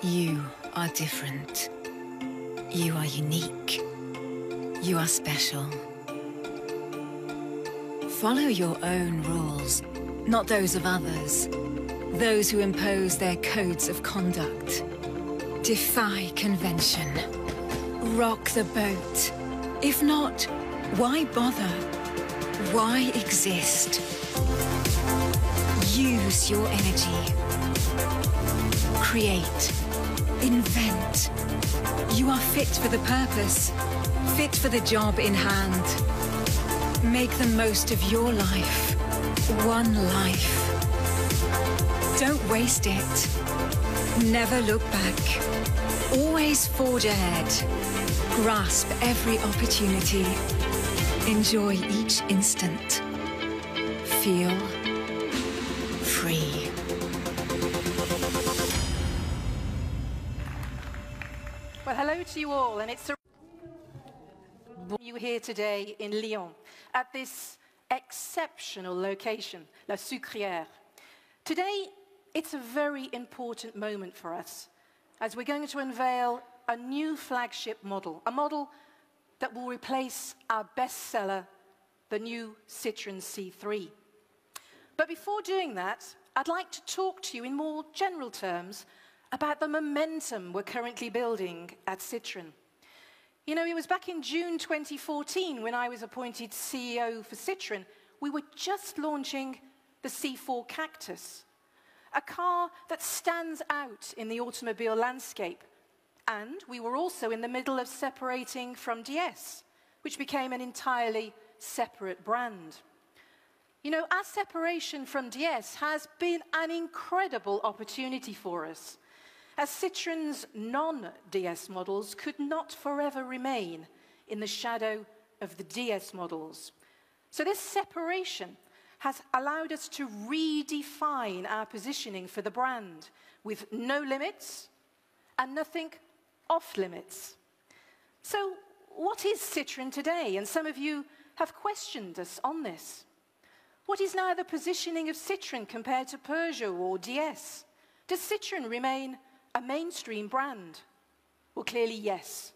You are different. You are unique. You are special. Follow your own rules, not those of others. Those who impose their codes of conduct. Defy convention. Rock the boat. If not, why bother? Why exist? Use your energy. Create. Invent. You are fit for the purpose. Fit for the job in hand. Make the most of your life. One life. Don't waste it. Never look back. Always forge ahead. Grasp every opportunity. Enjoy each instant. Feel free. Well, hello to you all, and it's a you here today in Lyon at this exceptional location, La Sucrière. Today, it's a very important moment for us as we're going to unveil a new flagship model, a model that will replace our bestseller, the new Citroën C3. But before doing that, I'd like to talk to you in more general terms about the momentum we're currently building at Citroën. You know, it was back in June 2014 when I was appointed CEO for Citroën, we were just launching the C4 Cactus, a car that stands out in the automobile landscape. And we were also in the middle of separating from DS, which became an entirely separate brand. You know, our separation from DS has been an incredible opportunity for us, as Citroën's non-DS models could not forever remain in the shadow of the DS models. So this separation has allowed us to redefine our positioning for the brand with no limits and nothing off limits. So what is Citroën today? And some of you have questioned us on this. What is now the positioning of Citroën compared to Peugeot or DS? Does Citroën remain a mainstream brand? Well, clearly yes.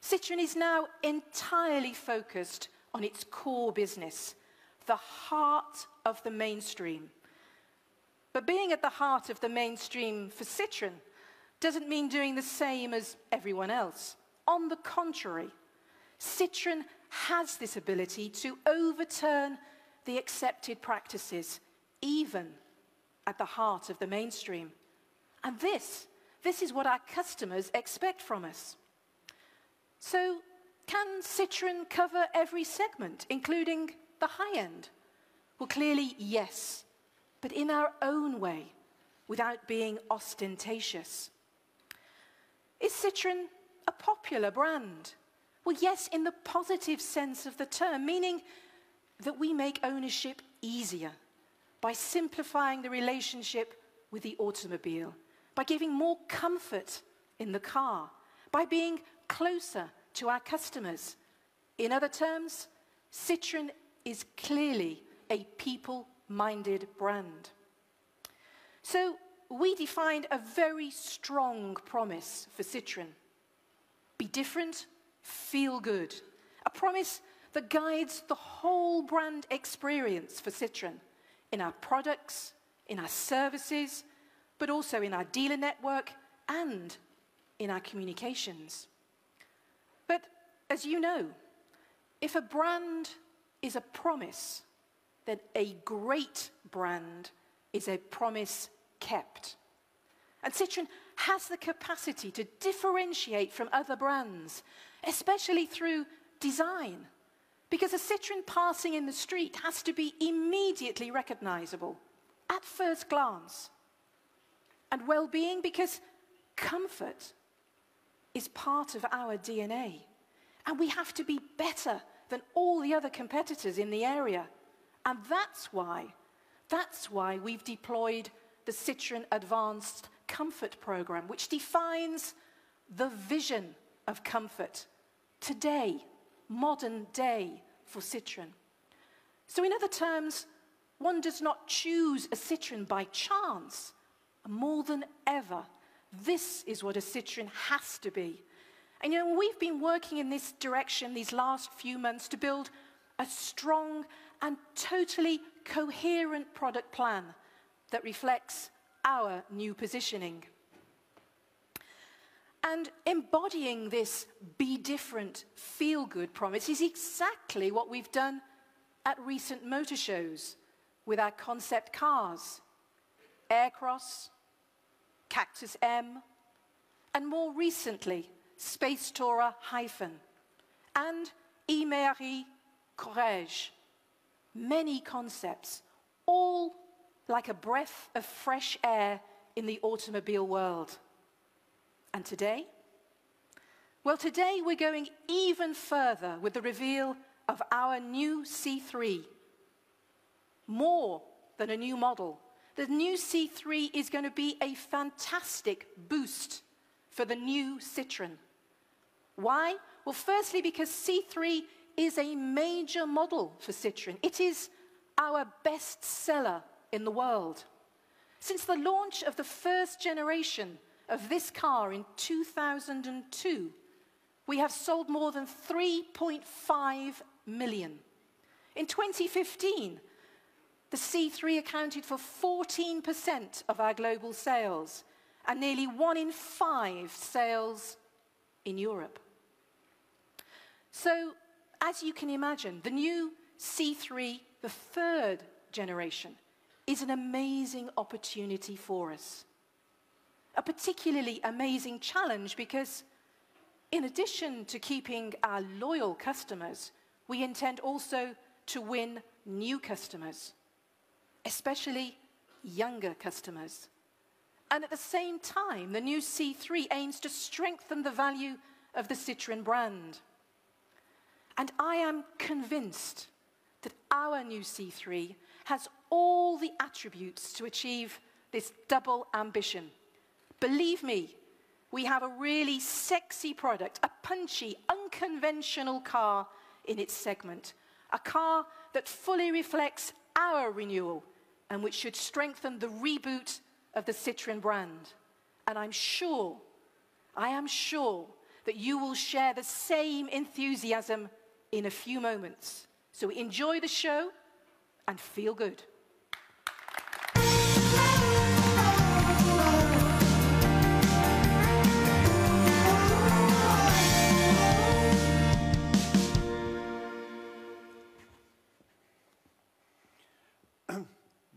Citroën is now entirely focused on its core business, the heart of the mainstream. But being at the heart of the mainstream for Citroën doesn't mean doing the same as everyone else. On the contrary, Citroën has this ability to overturn the accepted practices, even at the heart of the mainstream. And this is what our customers expect from us. So, can Citroën cover every segment, including the high end? Well, clearly, yes, but in our own way, without being ostentatious. Is Citroën a popular brand? Well, yes, in the positive sense of the term, meaning that we make ownership easier by simplifying the relationship with the automobile, by giving more comfort in the car, by being closer to our customers. In other terms, Citroën is clearly a people-minded brand. So we defined a very strong promise for Citroën. Be different, feel good. A promise that guides the whole brand experience for Citroën, in our products, in our services, but also in our dealer network and in our communications. But as you know, if a brand is a promise, then a great brand is a promise kept. And Citroën has the capacity to differentiate from other brands, especially through design, because a Citroën passing in the street has to be immediately recognizable at first glance. And well-being, because comfort is part of our DNA. And we have to be better than all the other competitors in the area. And that's why we've deployed the Citroën Advanced Comfort Program, which defines the vision of comfort today, modern day for Citroën. So in other terms, one does not choose a Citroën by chance. More than ever, this is what a Citroën has to be. And we've been working in this direction these last few months to build a strong and totally coherent product plan that reflects our new positioning. And embodying this be different, feel good promise is exactly what we've done at recent motor shows with our concept cars, Aircross, Cactus M, and more recently, Space Tourer Hyphen, and E-Mairie Courage. Many concepts, all like a breath of fresh air in the automobile world. And today? Well, today we're going even further with the reveal of our new C3. More than a new model. The new C3 is going to be a fantastic boost for the new Citroën. Why? Well, firstly, because C3 is a major model for Citroën. It is our best seller in the world. Since the launch of the first generation of this car in 2002, we have sold more than 3.5 million. In 2015, the C3 accounted for 14% of our global sales, and nearly 1 in 5 sales in Europe. So, as you can imagine, the new C3, the third generation, is an amazing opportunity for us. A particularly amazing challenge because, in addition to keeping our loyal customers, we intend also to win new customers, especially younger customers. And at the same time, the new C3 aims to strengthen the value of the Citroën brand. And I am convinced that our new C3 has all the attributes to achieve this double ambition. Believe me, we have a really sexy product, a punchy, unconventional car in its segment, a car that fully reflects our renewal and which should strengthen the reboot of the Citroën brand. And I am sure that you will share the same enthusiasm in a few moments. So enjoy the show and feel good.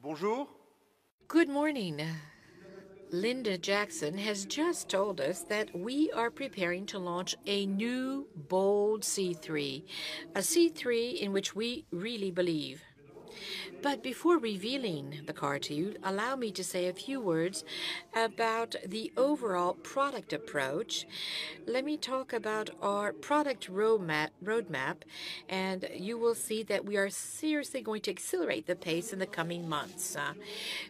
Bonjour. Good morning. Linda Jackson has just told us that we are preparing to launch a new, bold C3, a C3 in which we really believe. But before revealing the car to you, allow me to say a few words about the overall product approach. Let me talk about our product roadmap, and you will see that we are seriously going to accelerate the pace in the coming months.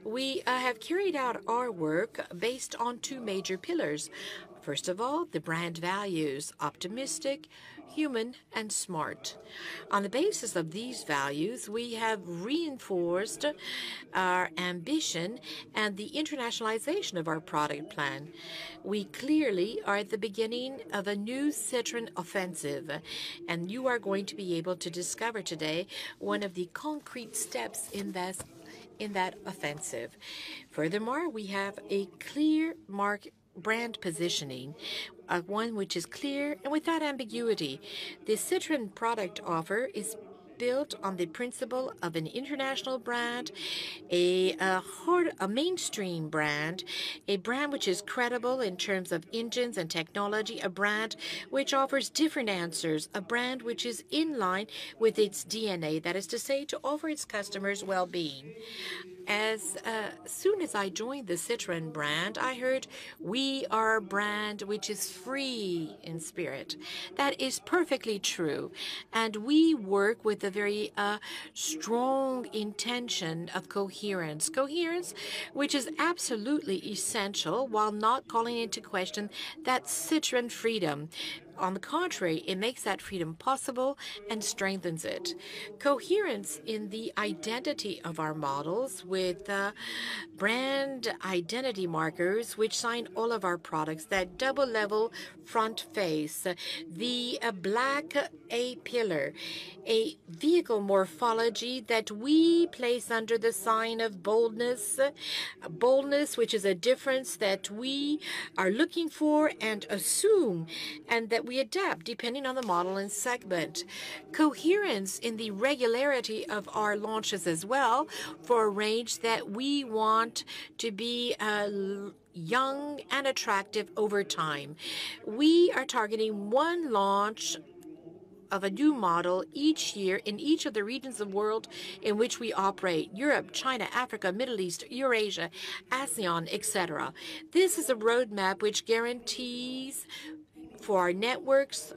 We have carried out our work based on 2 major pillars. First of all, the brand values: optimistic, human, and smart. On the basis of these values, we have reinforced our ambition and the internationalization of our product plan. We clearly are at the beginning of a new Citroën offensive, and you are going to be able to discover today one of the concrete steps in that offensive. Furthermore, we have a clear brand positioning, one which is clear and without ambiguity. The Citroën product offer is built on the principle of an international brand, a mainstream brand, a brand which is credible in terms of engines and technology, a brand which offers different answers, a brand which is in line with its DNA, that is to say, to offer its customers well-being. As soon as I joined the Citroën brand, I heard we are a brand which is free in spirit. That is perfectly true. And we work with a very strong intention of coherence. Coherence, which is absolutely essential while not calling into question that Citroën freedom. On the contrary, it makes that freedom possible and strengthens it. Coherence in the identity of our models with brand identity markers which sign all of our products, that double-level front face, the black A-pillar, a vehicle morphology that we place under the sign of boldness, which is a difference that we are looking for and assume, and that we adapt depending on the model and segment. Coherence in the regularity of our launches as well, for a range that we want to be young and attractive over time. We are targeting one launch of a new model each year in each of the regions of the world in which we operate: Europe, China, Africa, Middle East, Eurasia, ASEAN, etc. This is a roadmap which guarantees for our networks,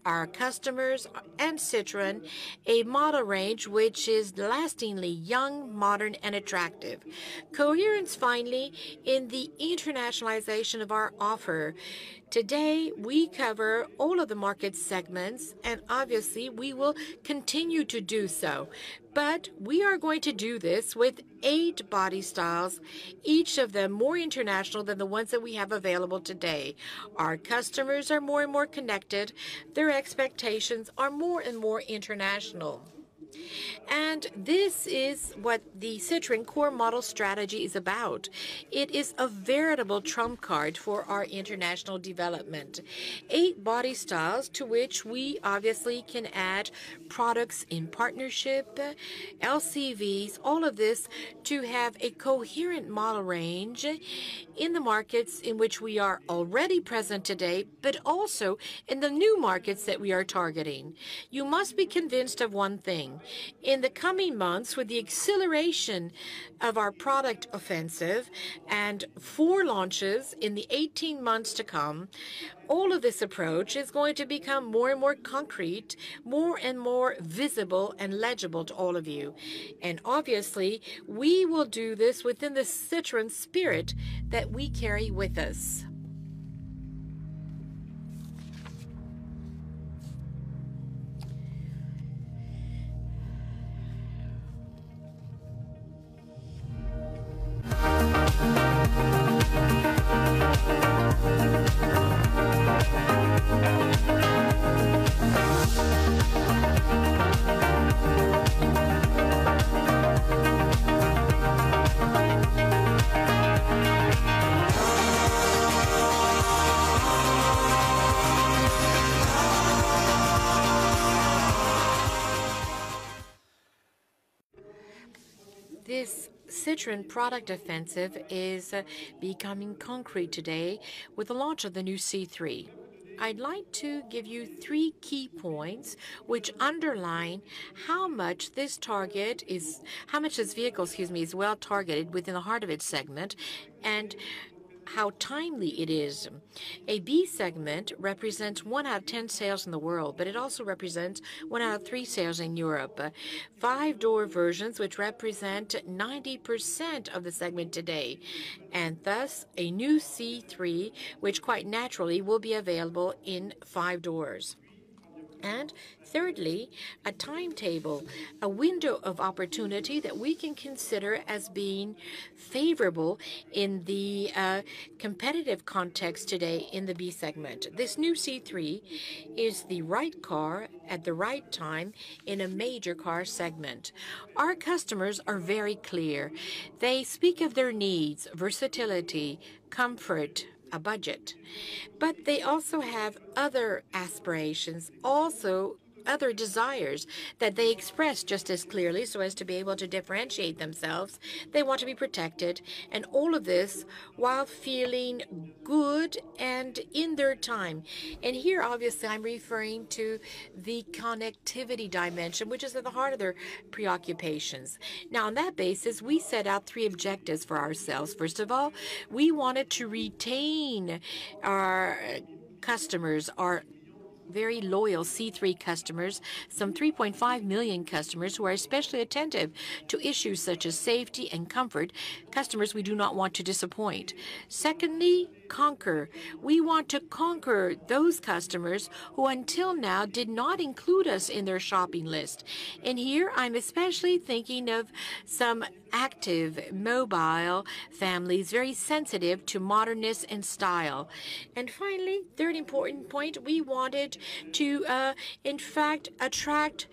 our customers, and Citroën a model range which is lastingly young, modern, and attractive. Coherence, finally, in the internationalization of our offer. Today, we cover all of the market segments, and obviously, we will continue to do so. But we are going to do this with 8 body styles, each of them more international than the ones that we have available today. Our customers are more and more connected. Their expectations are more and more international. And this is what the Citroën core model strategy is about. It is a veritable trump card for our international development. 8 body styles to which we obviously can add products in partnership, LCVs, all of this to have a coherent model range in the markets in which we are already present today, but also in the new markets that we are targeting. You must be convinced of one thing. In the coming months, with the acceleration of our product offensive and 4 launches in the 18 months to come, all of this approach is going to become more and more concrete, more and more visible and legible to all of you. And obviously, we will do this within the Citroën spirit that we carry with us. This Citroën product offensive is becoming concrete today with the launch of the new C3. I'd like to give you 3 key points which underline how much this vehicle, is well targeted within the heart of its segment, and how timely it is. A B segment represents 1 out of 10 sales in the world, but it also represents 1 out of 3 sales in Europe. 5-door versions, which represent 90% of the segment today, and thus a new C3, which quite naturally will be available in 5 doors. And thirdly, a timetable, a window of opportunity that we can consider as being favorable in the competitive context today in the B segment. This new C3 is the right car at the right time in a major car segment. Our customers are very clear. They speak of their needs: versatility, comfort, a budget. But they also have other aspirations, also other desires that they express just as clearly so as to be able to differentiate themselves. They want to be protected, and all of this while feeling good and in their time. And here, obviously, I'm referring to the connectivity dimension, which is at the heart of their preoccupations. Now, on that basis, we set out 3 objectives for ourselves. First of all, we wanted to retain our customers, our very loyal C3 customers, some 3.5 million customers who are especially attentive to issues such as safety and comfort, customers we do not want to disappoint. Secondly, conquer. We want to conquer those customers who until now did not include us in their shopping list. And here I'm especially thinking of some active, mobile families, very sensitive to modernness and style. And finally, third important point, we wanted to, in fact, attract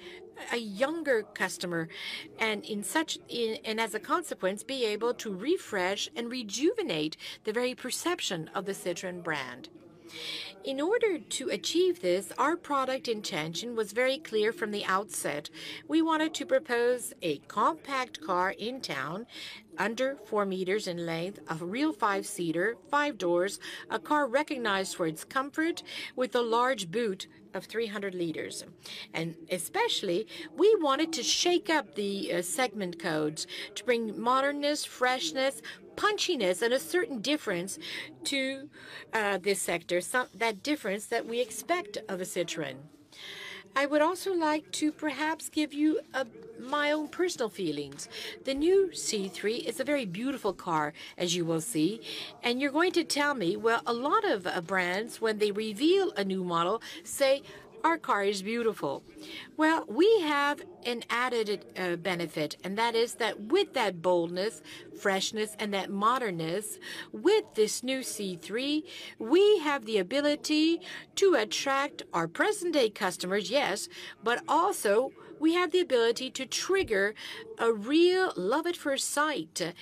a younger customer, and as a consequence, be able to refresh and rejuvenate the very perception of the Citroën brand. In order to achieve this, our product intention was very clear from the outset. We wanted to propose a compact car in town, under 4 meters in length, a real 5-seater, 5 doors, a car recognized for its comfort, with a large boot of 300 liters. And especially, we wanted to shake up the segment codes to bring modernness, freshness, punchiness, and a certain difference to this sector, that difference that we expect of a Citroën. I would also like to perhaps give you my own personal feelings. The new C3 is a very beautiful car, as you will see, and you're going to tell me, well, a lot of brands, when they reveal a new model, say, our car is beautiful. Well, we have an added benefit, and that is that with that boldness, freshness, and that modernness, with this new C3, we have the ability to attract our present-day customers, yes, but also we have the ability to trigger a real love at first sight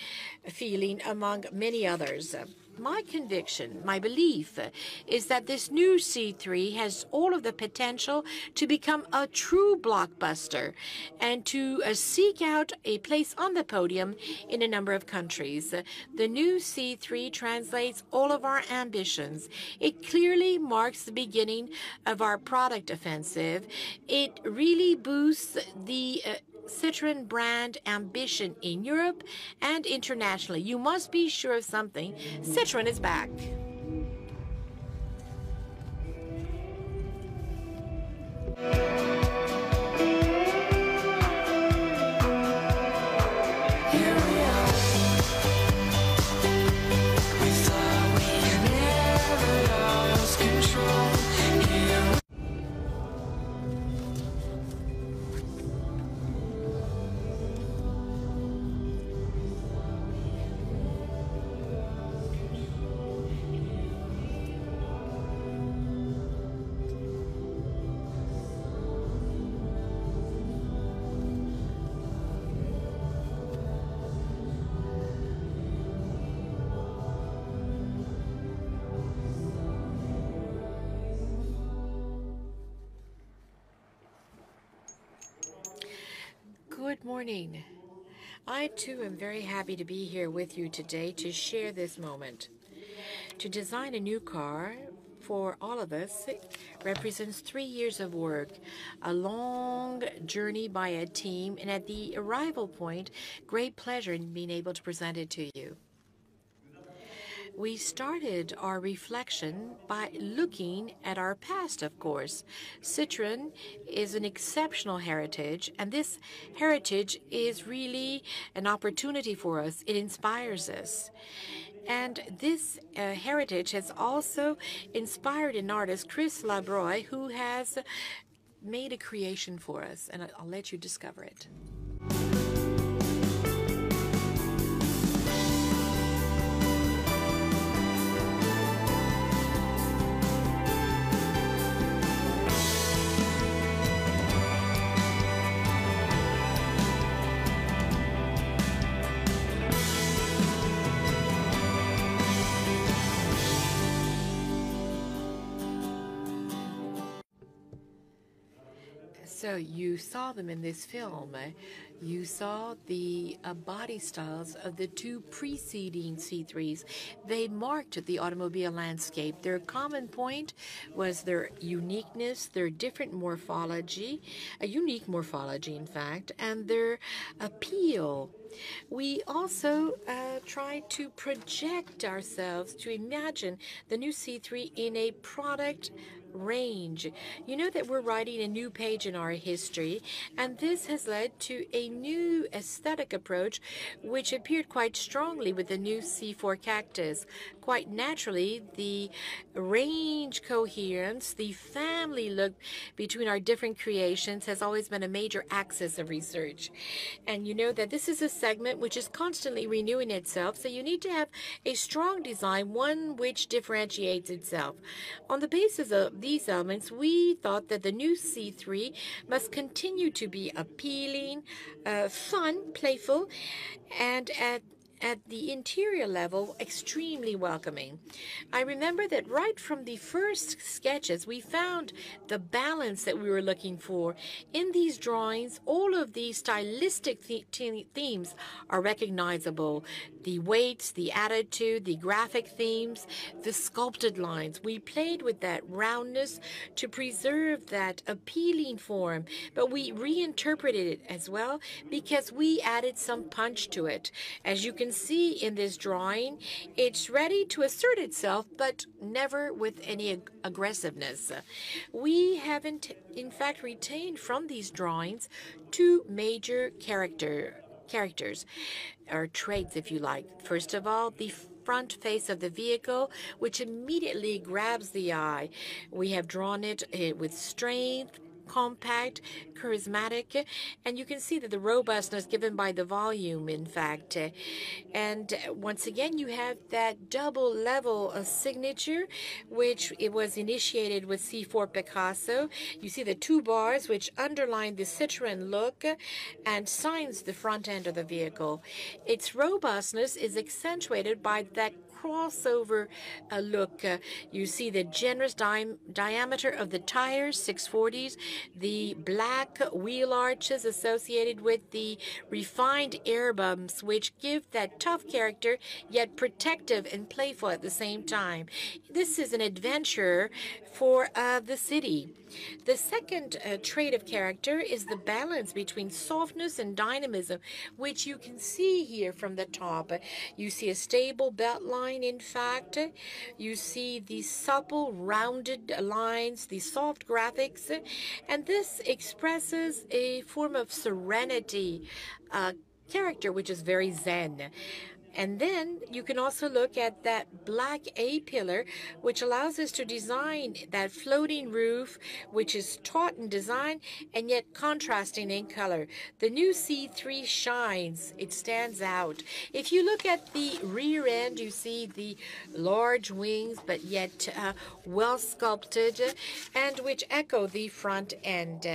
feeling among many others. My conviction, my belief, is that this new C3 has all of the potential to become a true blockbuster and to seek out a place on the podium in a number of countries. The new C3 translates all of our ambitions. It clearly marks the beginning of our product offensive. It really boosts the Citroën brand ambition in Europe and internationally. You must be sure of something. Citroën is back. Good morning. I, too, am very happy to be here with you today to share this moment. To design a new car, for all of us, represents 3 years of work, a long journey by a team, and at the arrival point, great pleasure in being able to present it to you. We started our reflection by looking at our past, of course. Citroën is an exceptional heritage, and this heritage is really an opportunity for us. It inspires us. And this heritage has also inspired an artist, Chris Labroy, who has made a creation for us, and I'll let you discover it. So you saw them in this film. You saw the body styles of the 2 preceding C3s. They marked the automobile landscape. Their common point was their uniqueness, their different morphology, a unique morphology, in fact, and their appeal. We also tried to project ourselves to imagine the new C3 in a product range. You know that we're writing a new page in our history, and this has led to a new aesthetic approach, which appeared quite strongly with the new C4 cactus. Quite naturally, the range coherence, the family look between our different creations has always been a major axis of research. And you know that this is a segment which is constantly renewing itself, so you need to have a strong design, one which differentiates itself. On the basis of these elements, we thought that the new C3 must continue to be appealing, fun, playful, and at the interior level, extremely welcoming. I remember that right from the first sketches, we found the balance that we were looking for. In these drawings, all of these stylistic themes are recognizable. The weights, the attitude, the graphic themes, the sculpted lines. We played with that roundness to preserve that appealing form, but we reinterpreted it as well because we added some punch to it. As you can see in this drawing, it's ready to assert itself, but never with any aggressiveness. We haven't, in fact, retained from these drawings two major characters, or traits, if you like. First of all, the front face of the vehicle, which immediately grabs the eye. We have drawn it with strength, compact, charismatic, and you can see that the robustness given by the volume, in fact. And once again, you have that double level of signature, which it was initiated with C4 Picasso. You see the two bars which underline the Citroën look and signs the front end of the vehicle. Its robustness is accentuated by that crossover look. You see the generous diameter of the tires, 640s, the black wheel arches associated with the refined air bumps, which give that tough character, yet protective and playful at the same time. This is an adventure for the city. The second trait of character is the balance between softness and dynamism, which you can see here from the top. You see a stable belt line, in fact. You see the supple, rounded lines, the soft graphics, and this expresses a form of serenity, character which is very zen. And then you can also look at that black A-pillar, which allows us to design that floating roof, which is taut in design and yet contrasting in color. The new C3 shines. It stands out. If you look at the rear end, you see the large wings, but yet well sculpted, and which echo the front end.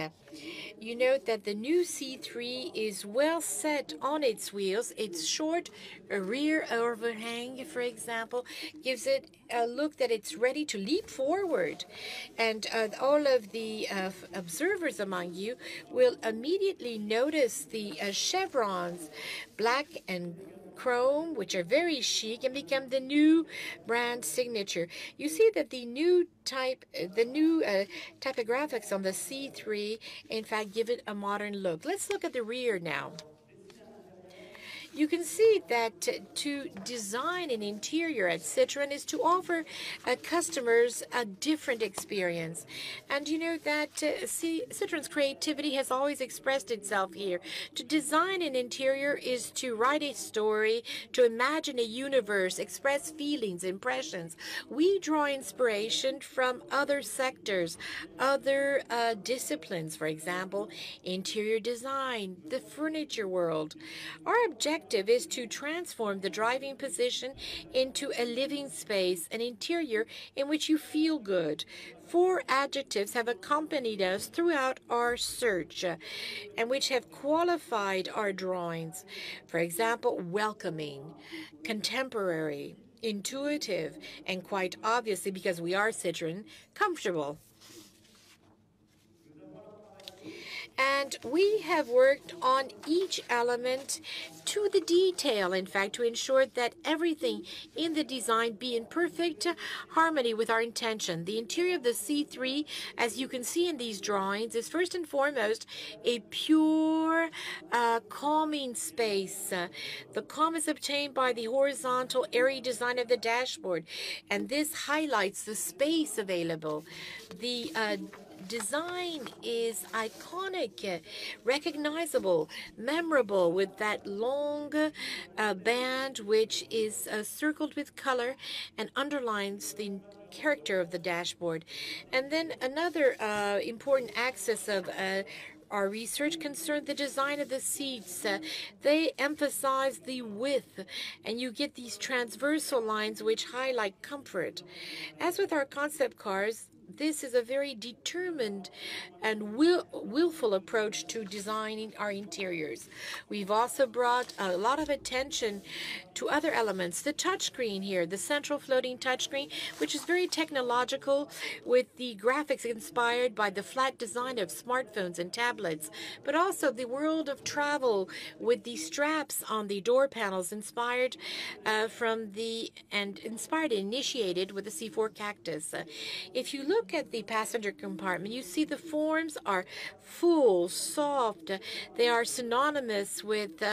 You note that the new C3 is well set on its wheels. Its short rear overhang, for example, gives it a look that it's ready to leap forward. And all of the observers among you will immediately notice the chevrons, black and chrome, which are very chic and become the new brand signature. You see that the new typographics on the C3, in fact, give it a modern look. Let's look at the rear now. You can see that to design an interior at Citroën is to offer customers a different experience. And you know that Citroën's creativity has always expressed itself here. To design an interior is to write a story, to imagine a universe, express feelings, impressions. We draw inspiration from other sectors, other disciplines, for example, interior design, the furniture world. Our objective is to transform the driving position into a living space, an interior in which you feel good. 4 adjectives have accompanied us throughout our search and which have qualified our drawings. For example, welcoming, contemporary, intuitive, and quite obviously, because we are Citroën, comfortable. And we have worked on each element to the detail, in fact, to ensure that everything in the design be in perfect harmony with our intention. The interior of the C3, as you can see in these drawings, is first and foremost a pure, calming space. The calm is obtained by the horizontal, airy design of the dashboard, and this highlights the space available. The design is iconic, recognizable, memorable, with that long band which is circled with color and underlines the character of the dashboard. And then another important axis of our research concerned the design of the seats. They emphasize the width, and you get these transversal lines which highlight comfort. As with our concept cars, this is a very determined and willful approach to designing our interiors. We've also brought a lot of attention to other elements. The touchscreen here, the central floating touchscreen, which is very technological, with the graphics inspired by the flat design of smartphones and tablets, but also the world of travel with the straps on the door panels inspired and initiated with the C4 Cactus. If you look at the passenger compartment, you see the forms are full, soft. They are synonymous with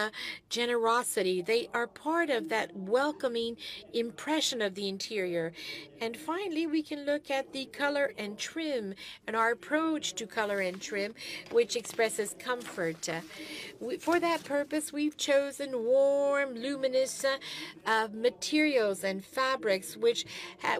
generosity. They are part of that welcoming impression of the interior. And finally, we can look at the color and trim and our approach to color and trim, which expresses comfort. For that purpose, we've chosen warm, luminous materials and fabrics, which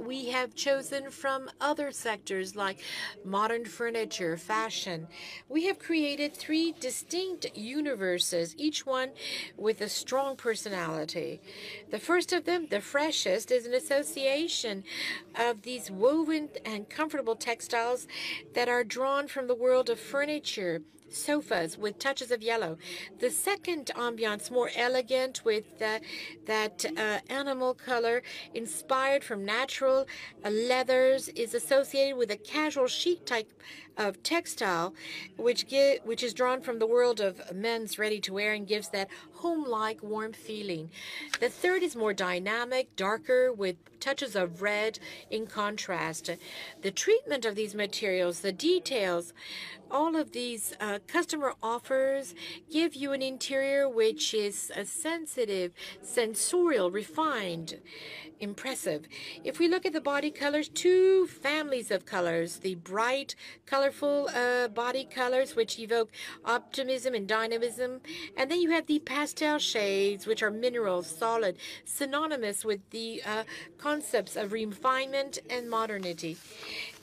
we have chosen from other sectors like modern furniture, fashion. We have created 3 distinct universes, each one with a strong personality. The first of them, the freshest, is an association of these woven and comfortable textiles that are drawn from the world of furniture, sofas with touches of yellow. The second ambiance, more elegant, with that animal color inspired from natural leathers, is associated with a casual chic type of textile, which is drawn from the world of men's ready-to-wear and gives that home-like warm feeling. The third is more dynamic, darker, with touches of red in contrast. The treatment of these materials, the details, all of these customer offers give you an interior which is sensitive, sensorial, refined, impressive. If we look at the body colors, 2 families of colors, the bright, colorful body colors which evoke optimism and dynamism, and then you have the pastel shades which are mineral, solid, synonymous with the concepts of refinement and modernity.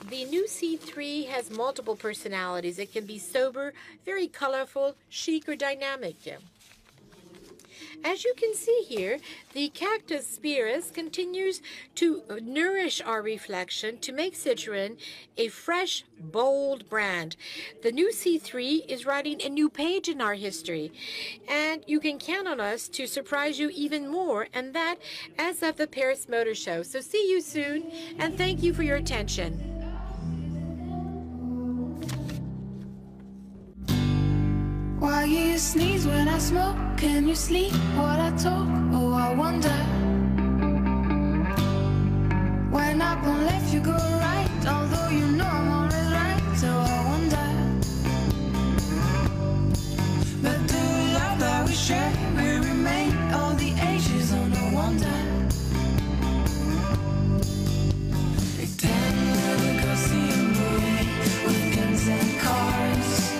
The new C3 has multiple personalities. It can be sober, very colorful, chic, or dynamic. As you can see here, the cactus spirus continues to nourish our reflection to make Citroën a fresh, bold brand. The new C3 is writing a new page in our history, and you can count on us to surprise you even more, and that as of the Paris Motor Show. So see you soon, and thank you for your attention. Why you sneeze when I smoke? Can you sleep while I talk? Oh, I wonder. When up and left you go right, although you know I'm always right. So I wonder. But the love that we share will remain all the ages. Oh, no wonder. Pretend we'll go see a movie with guns and cars.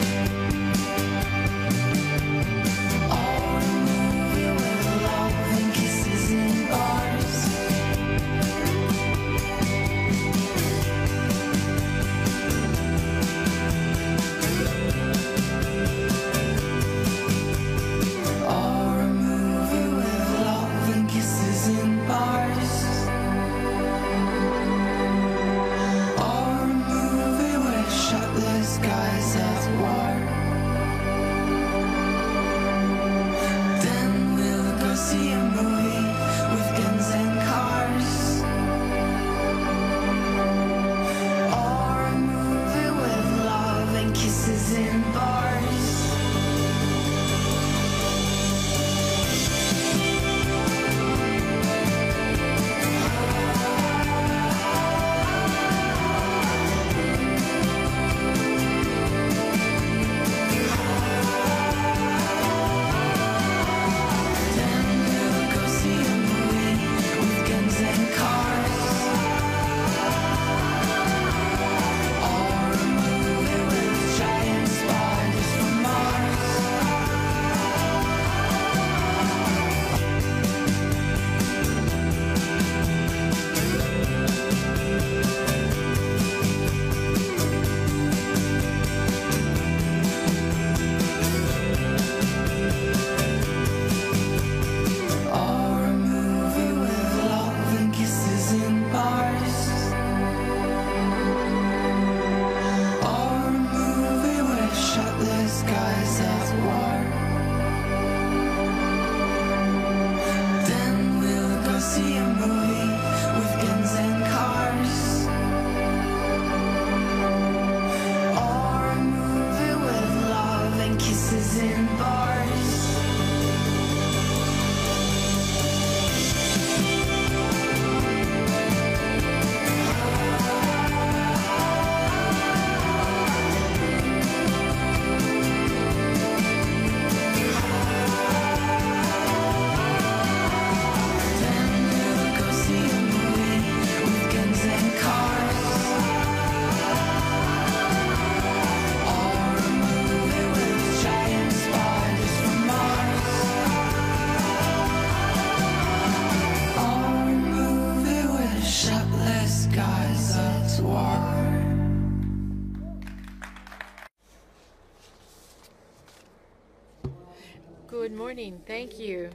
Good morning. Thank you.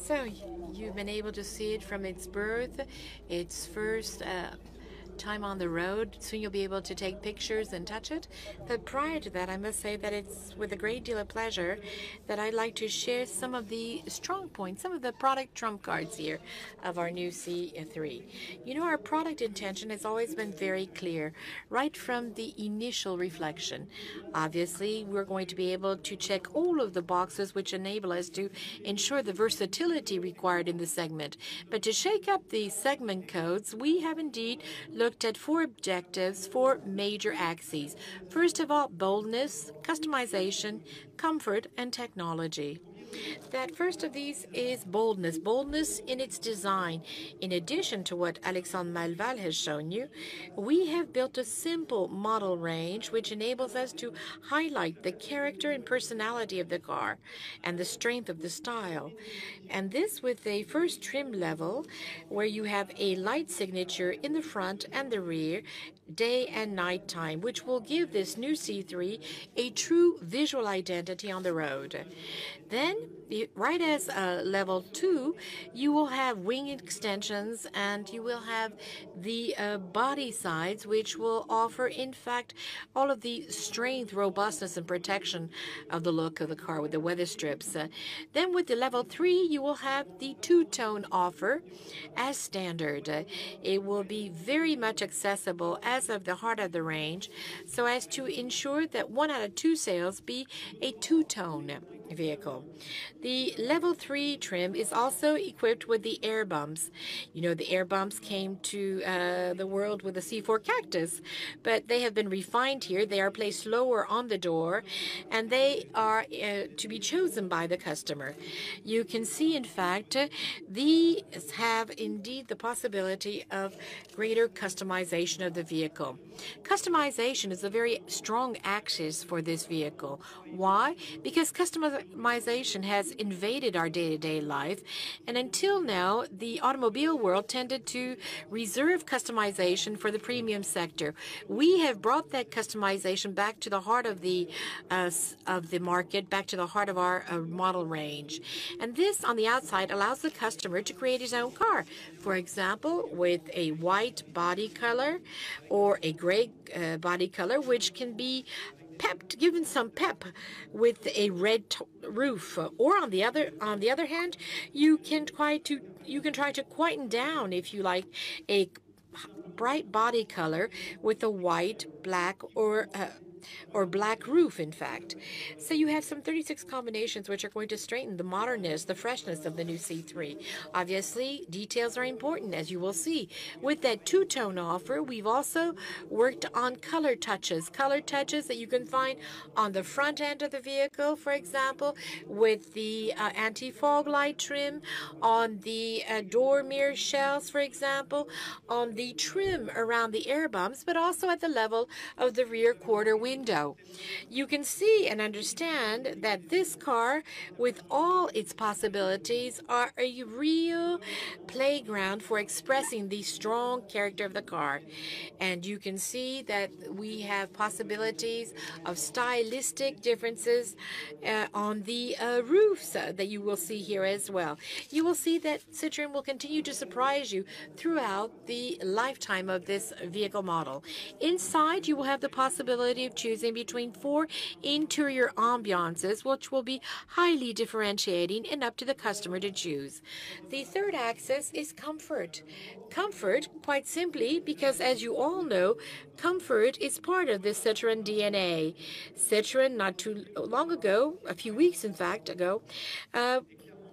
So, you've been able to see it from its birth, its first time on the road. Soon you'll be able to take pictures and touch it. But prior to that, I must say that it's with a great deal of pleasure that I'd like to share some of the strong points, some of the product trump cards here of our new C3. You know, our product intention has always been very clear, right from the initial reflection. Obviously, we're going to be able to check all of the boxes which enable us to ensure the versatility required in the segment. But to shake up the segment codes, we have indeed looked at 4 objectives, 4 major axes. First of all, boldness, customization, comfort, and technology. That first of these is boldness. Boldness in its design. In addition to what Alexandre Malval has shown you, we have built a simple model range which enables us to highlight the character and personality of the car and the strength of the style. And this with a first trim level where you have a light signature in the front and the rear, day and night time, which will give this new C3 a true visual identity on the road. Then, right as level 2, you will have wing extensions and you will have the body sides, which will offer, in fact, all of the strength, robustness, and protection of the look of the car with the weather strips. Then with the level 3, you will have the two-tone offer as standard. It will be very much accessible as of the heart of the range, so as to ensure that 1 out of 2 sales be a two-tone vehicle. The level 3 trim is also equipped with the air bumps. You know, the air bumps came to the world with the C4 Cactus, but they have been refined here. They are placed lower on the door, and they are to be chosen by the customer. You can see, in fact, these have indeed the possibility of greater customization of the vehicle. Customization is a very strong axis for this vehicle. Why? Because customization has invaded our day-to-day life, and until now, the automobile world tended to reserve customization for the premium sector. We have brought that customization back to the heart of the market, back to the heart of our model range. And this, on the outside, allows the customer to create his own car. For example, with a white body color or a gray body color, which can be pepped, given some pep with a red roof. Or on the other hand, you can try to quieten down, if you like, a bright body color with a white, black, or black roof, in fact. So you have some 36 combinations which are going to strengthen the modernness, the freshness of the new C3. Obviously, details are important, as you will see. With that two-tone offer, we've also worked on color touches that you can find on the front end of the vehicle, for example, with the anti-fog light trim, on the door mirror shells, for example, on the trim around the air bumps, but also at the level of the rear quarter window. You can see and understand that this car, with all its possibilities, are a real playground for expressing the strong character of the car. And you can see that we have possibilities of stylistic differences on the roofs that you will see here as well. You will see that Citroën will continue to surprise you throughout the lifetime of this vehicle model. Inside, you will have the possibility of choosing between 4 interior ambiances, which will be highly differentiating and up to the customer to choose. The third axis is comfort. Comfort, quite simply, because as you all know, comfort is part of the Citroën DNA. Citroën, not too long ago, a few weeks in fact ago,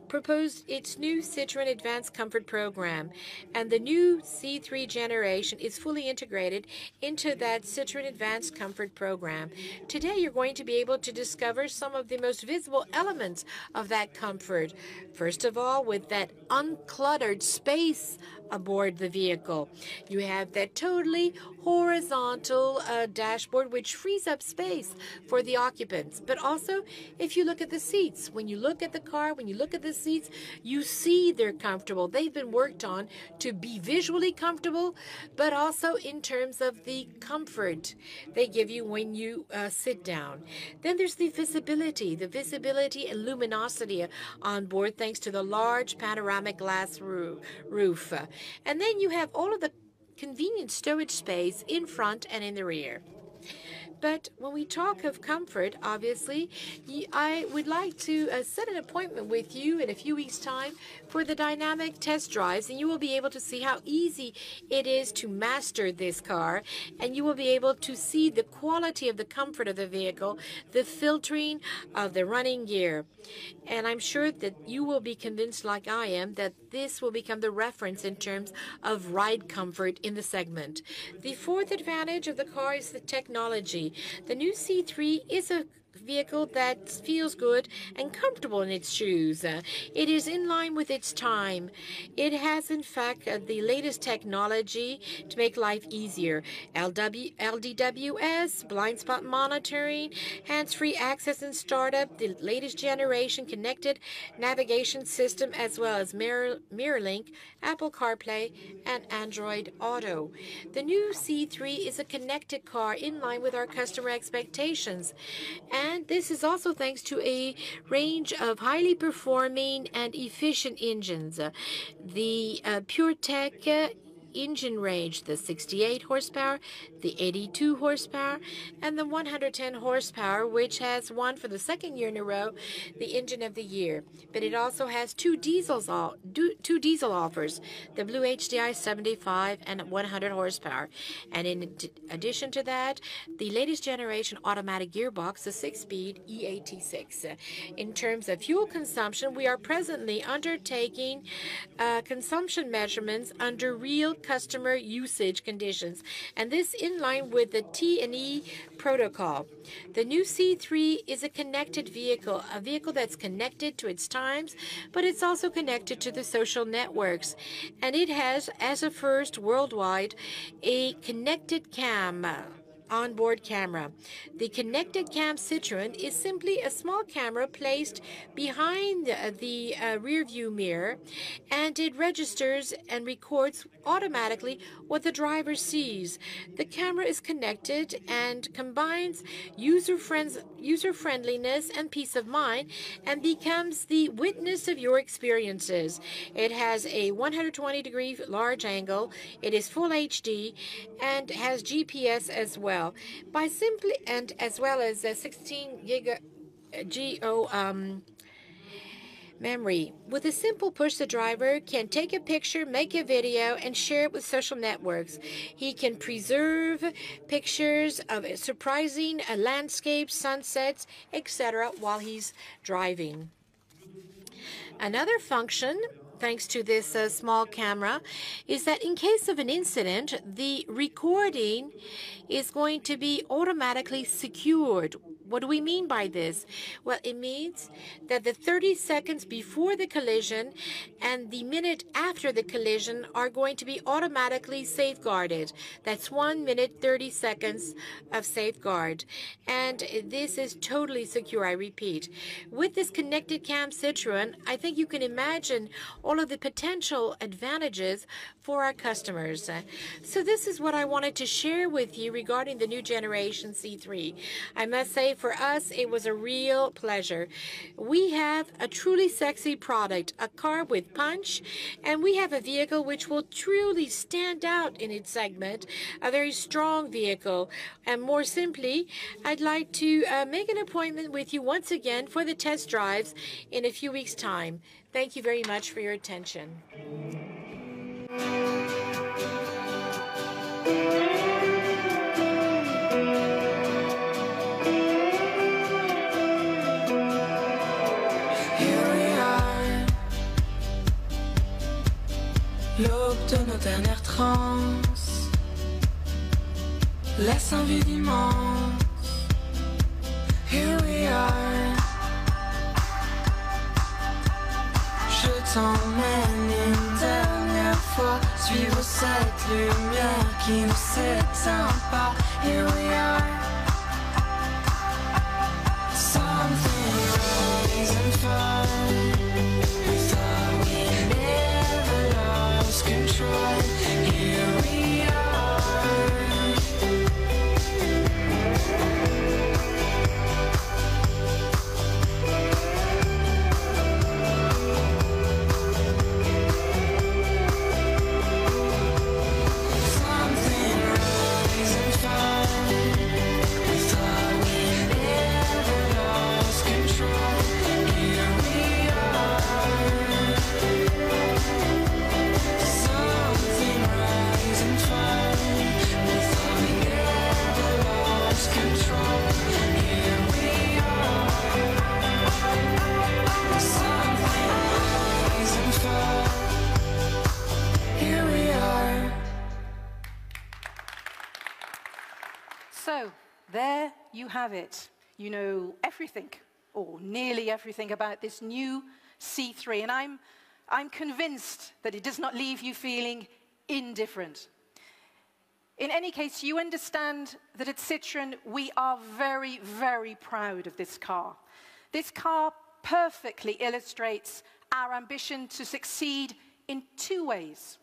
proposed its new Citroën Advanced Comfort Program, and the new C3 generation is fully integrated into that Citroën Advanced Comfort Program. Today, you're going to be able to discover some of the most visible elements of that comfort. First of all, with that uncluttered space aboard the vehicle. You have that totally horizontal dashboard, which frees up space for the occupants. But also, if you look at the seats, when you look at the car, when you look at the seats, you see they're comfortable. They've been worked on to be visually comfortable, but also in terms of the comfort they give you when you sit down. Then there's the visibility and luminosity on board, thanks to the large panoramic glass roof. And then you have all of the convenient stowage space in front and in the rear. But when we talk of comfort, obviously, I would like to set an appointment with you in a few weeks' time for the dynamic test drives, and you will be able to see how easy it is to master this car, and you will be able to see the quality of the comfort of the vehicle, the filtering of the running gear. And I'm sure that you will be convinced, like I am, that this will become the reference in terms of ride comfort in the segment. The fourth advantage of the car is the technology. The new C3 is a vehicle that feels good and comfortable in its shoes. It is in line with its time. It has, in fact, the latest technology to make life easier. LDWS, blind spot monitoring, hands-free access and startup, the latest generation connected navigation system, as well as MirrorLink, Apple CarPlay, and Android Auto. The new C3 is a connected car in line with our customer expectations. And this is also thanks to a range of highly performing and efficient engines. The PureTech engine range, the 68 horsepower, the 82 horsepower, and the 110 horsepower, which has won for the second year in a row the Engine of the Year. But it also has two diesel offers, the Blue HDI 75 and 100 horsepower. And in addition to that, the latest generation automatic gearbox, the 6-speed E86. In terms of fuel consumption, we are presently undertaking consumption measurements under real customer usage conditions, and this in line with the T&E protocol. The new C3 is a connected vehicle, a vehicle that's connected to its times, but it's also connected to the social networks. And it has, as a first worldwide, a connected cam, onboard camera. The connected cam Citroën is simply a small camera placed behind the rear view mirror, and it registers and records automatically what the driver sees. The camera is connected and combines user-friendliness and peace of mind, and becomes the witness of your experiences. It has a 120-degree large angle. It is full HD and has GPS as well. By simply, and as well as a 16 GO memory. With a simple push, the driver can take a picture, make a video, and share it with social networks. He can preserve pictures of surprising landscapes, sunsets, etc. while he's driving. Another function, thanks to this small camera, is that in case of an incident, the recording is going to be automatically secured. What do we mean by this? Well, it means that the 30 seconds before the collision and the minute after the collision are going to be automatically safeguarded. That's 1 minute, 30 seconds of safeguard. And this is totally secure, I repeat. With this connected cam Citroën, I think you can imagine all of the potential advantages for our customers. So this is what I wanted to share with you regarding the new generation C3. I must say, for us, it was a real pleasure. We have a truly sexy product, a car with punch, and we have a vehicle which will truly stand out in its segment, a very strong vehicle. And more simply, I'd like to make an appointment with you once again for the test drives in a few weeks' time. Thank you very much for your attention. L'aube de nos dernières transes laisse un vide immense. Here we are. Je t'emmène une dernière fois suivre cette lumière qui ne s'éteint pas. Here we are. Something rising fun. We thought we never lost control. Here we are. Something rising fun. We thought we never lost control. Here we are. Something rising fun. We thought we never lost control. Here we are. Something rising fun. Here we are. So, there you have it. You know everything, or nearly everything, about this new C3, and I'm convinced that it does not leave you feeling indifferent. In any case, you understand that at Citroën we are very, very proud of this car. This car perfectly illustrates our ambition to succeed in two ways.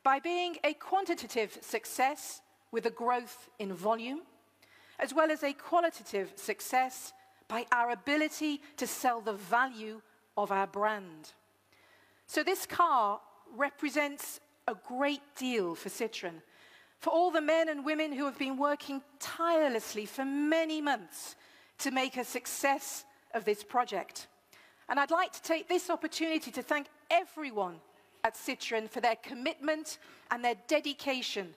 By being a quantitative success with a growth in volume, as well as a qualitative success by our ability to sell the value of our brand. So this car represents a great deal for Citroën, for all the men and women who have been working tirelessly for many months to make a success of this project. And I'd like to take this opportunity to thank everyone at Citroën for their commitment and their dedication,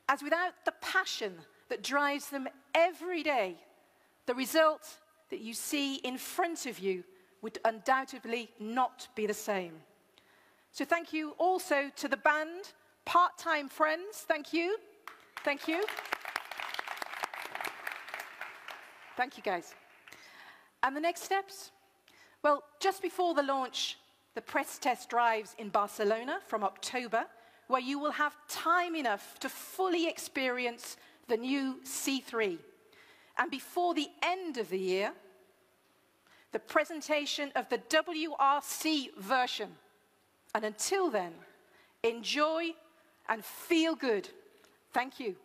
as without the passion that drives them every day, the result that you see in front of you would undoubtedly not be the same. So thank you also to the band, part-time friends, thank you. Thank you. Thank you, guys. And the next steps? Well, just before the launch, the press test drives in Barcelona from October, where you will have time enough to fully experience the new C3. And before the end of the year, the presentation of the WRC version. And until then, enjoy and feel good. Thank you.